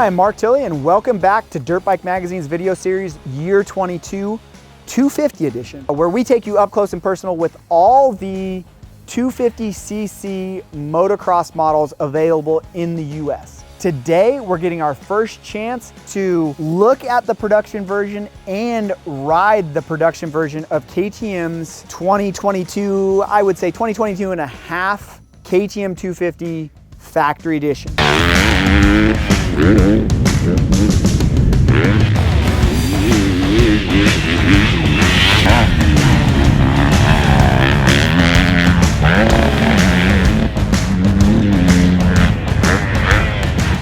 I'm Mark Tilley and welcome back to Dirtbike Magazine's video series Year 22 250 edition, where we take you up close and personal with all the 250cc motocross models available in the US. Today, we're getting our first chance to look at the production version and ride the production version of KTM's 2022, I would say 2022 and a half KTM 250 Factory Edition.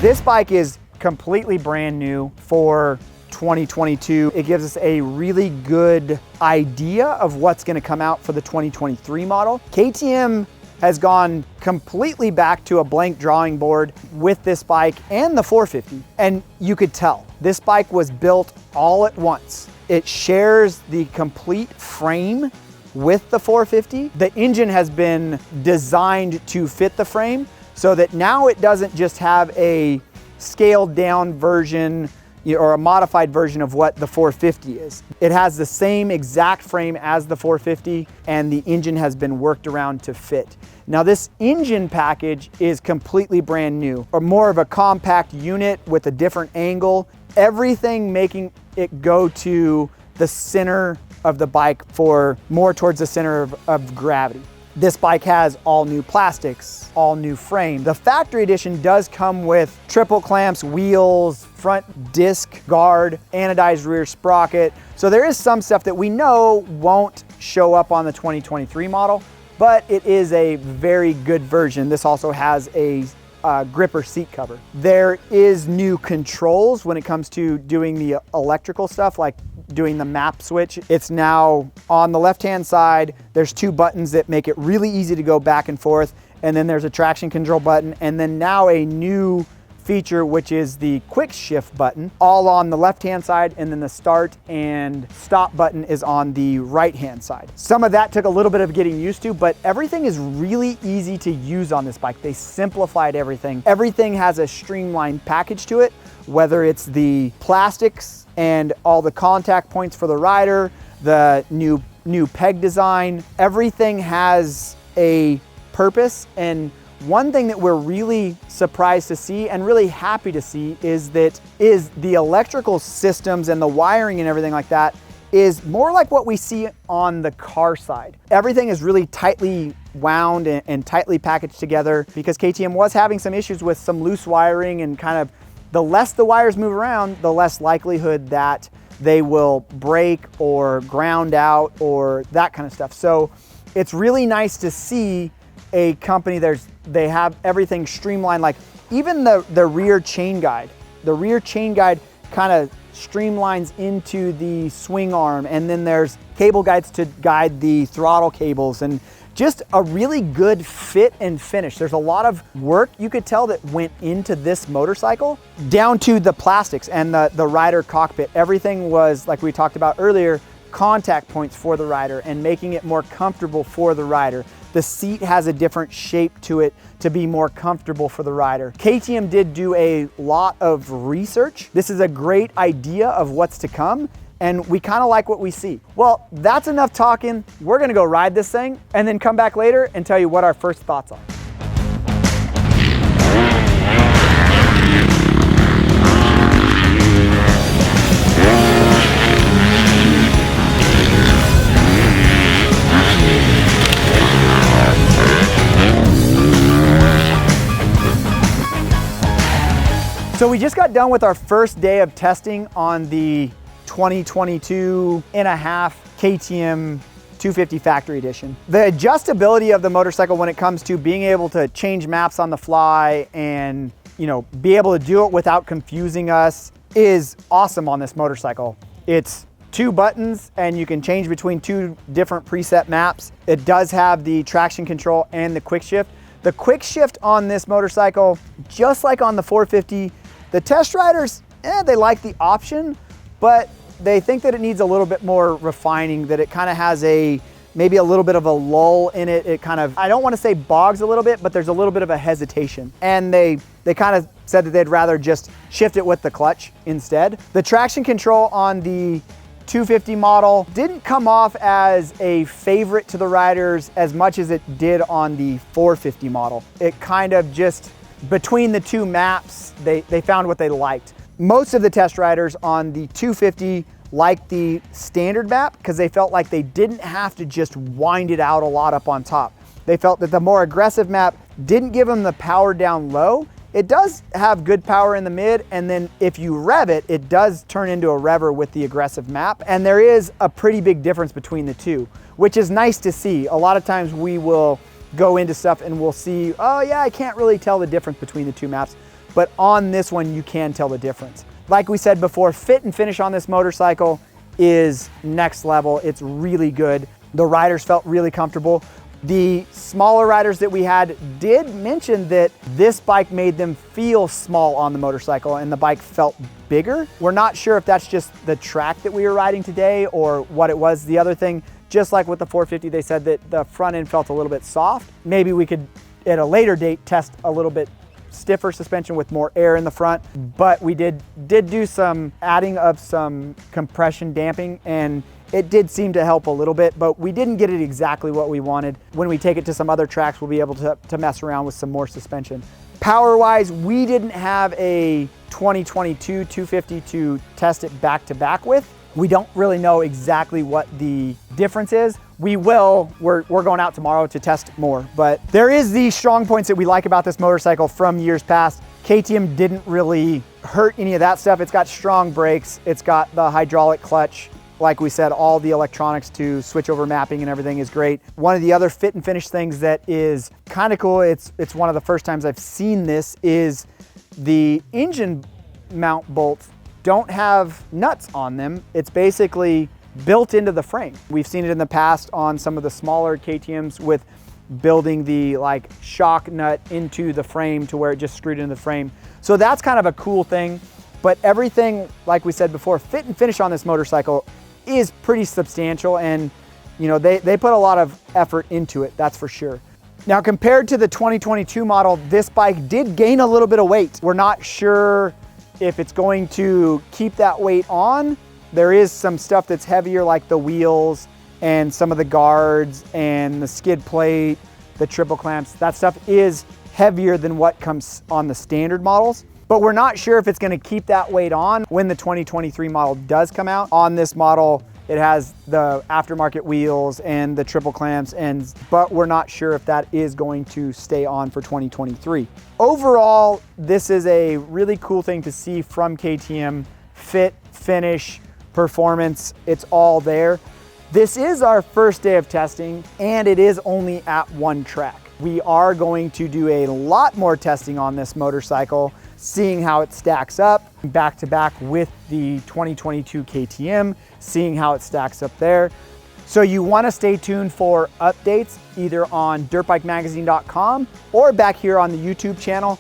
This bike is completely brand new for 2022. It gives us a really good idea of what's going to come out for the 2023 model. KTM has gone completely back to a blank drawing board with this bike and the 450. And you could tell this bike was built all at once. It shares the complete frame with the 450. The engine has been designed to fit the frame so that now it doesn't just have a scaled down version or a modified version of what the 450 is. It has the same exact frame as the 450 and the engine has been worked around to fit. Now this engine package is completely brand new, or more of a compact unit with a different angle, everything making it go to the center of the bike for more towards the center of gravity. This bike has all new plastics, all new frame. The factory edition does come with triple clamps, wheels, front disc guard, anodized rear sprocket. So there is some stuff that we know won't show up on the 2023 model, but it is a very good version. This also has a gripper seat cover. There is new controls when it comes to doing the electrical stuff, like doing the map switch. It's now on the left-hand side. There's two buttons that make it really easy to go back and forth. And then there's a traction control button. And then now a new feature, which is the quick shift button, all on the left-hand side. And then the start and stop button is on the right-hand side. Some of that took a little bit of getting used to, but everything is really easy to use on this bike. They simplified everything. Everything has a streamlined package to it, whether it's the plastics and all the contact points for the rider, the new peg design, everything has a purpose. And one thing that we're really surprised to see and really happy to see is the electrical systems and the wiring and everything like that is more like what we see on the car side. Everything is really tightly wound and tightly packaged together because KTM was having some issues with some loose wiring, and kind of the less the wires move around, the less likelihood that they will break or ground out or that kind of stuff. So it's really nice to see a company, they have everything streamlined, like even the rear chain guide. The rear chain guide kind of streamlines into the swing arm, and then there's cable guides to guide the throttle cables, and just a really good fit and finish. There's a lot of work you could tell that went into this motorcycle, down to the plastics and the rider cockpit. Everything was, like we talked about earlier, contact points for the rider and making it more comfortable for the rider. The seat has a different shape to it to be more comfortable for the rider. KTM did do a lot of research. This is a great idea of what's to come, and we kind of like what we see. Well, that's enough talking. We're gonna go ride this thing and then come back later and tell you what our first thoughts are. So we just got done with our first day of testing on the 2022 and a half KTM 250 Factory Edition. The adjustability of the motorcycle when it comes to being able to change maps on the fly and, be able to do it without confusing us is awesome on this motorcycle. It's two buttons and you can change between two different preset maps. It does have the traction control and the quick shift. The quick shift on this motorcycle, just like on the 450, the test riders, they like the option, but they think that it needs a little bit more refining, that it kind of has maybe a little bit of a lull in it. It kind of, I don't want to say bogs a little bit, but there's a little bit of a hesitation. And they kind of said that they'd rather just shift it with the clutch instead. The traction control on the 250 model didn't come off as a favorite to the riders as much as it did on the 450 model. It kind of just, between the two maps, they found what they liked. Most of the test riders on the 250 liked the standard map because they felt like they didn't have to just wind it out a lot up on top. They felt that the more aggressive map didn't give them the power down low. It does have good power in the mid, and then if you rev it, it does turn into a rever with the aggressive map. And there is a pretty big difference between the two, which is nice to see. A lot of times we will go into stuff and we'll see, oh yeah, I can't really tell the difference between the two maps. But on this one, you can tell the difference. Like we said before, fit and finish on this motorcycle is next level. It's really good. The riders felt really comfortable. The smaller riders that we had did mention that this bike made them feel small on the motorcycle and the bike felt bigger. We're not sure if that's just the track that we were riding today or what it was. The other thing, just like with the 450, they said that the front end felt a little bit soft. Maybe we could, at a later date, test a little bit stiffer suspension with more air in the front, but we did do some adding of some compression damping, and it did seem to help a little bit, but we didn't get it exactly what we wanted. When we take it to some other tracks, we'll be able to mess around with some more suspension. Power-wise, we didn't have a 2022 250 to test it back-to-back with. We don't really know exactly what the difference is. We will, we're going out tomorrow to test more, but there is the strong points that we like about this motorcycle from years past. KTM didn't really hurt any of that stuff. It's got strong brakes. It's got the hydraulic clutch. Like we said, all the electronics to switch over mapping and everything is great. One of the other fit and finish things that is kind of cool, it's one of the first times I've seen this, is the engine mount bolts don't have nuts on them. It's basically built into the frame. We've seen it in the past on some of the smaller KTMs with building the like shock nut into the frame to where it just screwed into the frame. So that's kind of a cool thing. But everything, like we said before, fit and finish on this motorcycle is pretty substantial, and you know, they put a lot of effort into it, that's for sure. Now, compared to the 2022 model, this bike did gain a little bit of weight. We're not sure if it's going to keep that weight on. There is some stuff that's heavier, like the wheels and some of the guards and the skid plate, the triple clamps. That stuff is heavier than what comes on the standard models. But we're not sure if it's going to keep that weight on when the 2023 model does come out. On this model, it has the aftermarket wheels and the triple clamps, but we're not sure if that is going to stay on for 2023. Overall, this is a really cool thing to see from KTM. Fit, finish, performance, it's all there. This is our first day of testing, and it is only at one track. We are going to do a lot more testing on this motorcycle, seeing how it stacks up back to back with the 2022 KTM, seeing how it stacks up there. So you want to stay tuned for updates either on dirtbikemagazine.com or back here on the YouTube channel.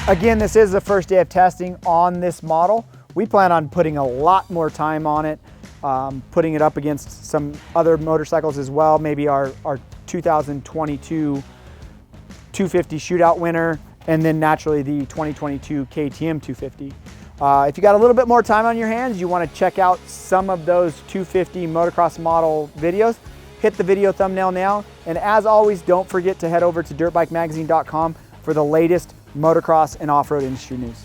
Again, this is the first day of testing on this model. We plan on putting a lot more time on it, putting it up against some other motorcycles as well, maybe our 2022 250 shootout winner, and then naturally the 2022 KTM 250. If you got a little bit more time on your hands, you want to check out some of those 250 motocross model videos, hit the video thumbnail now. And as always, don't forget to head over to dirtbikemagazine.com for the latest motocross and off-road industry news.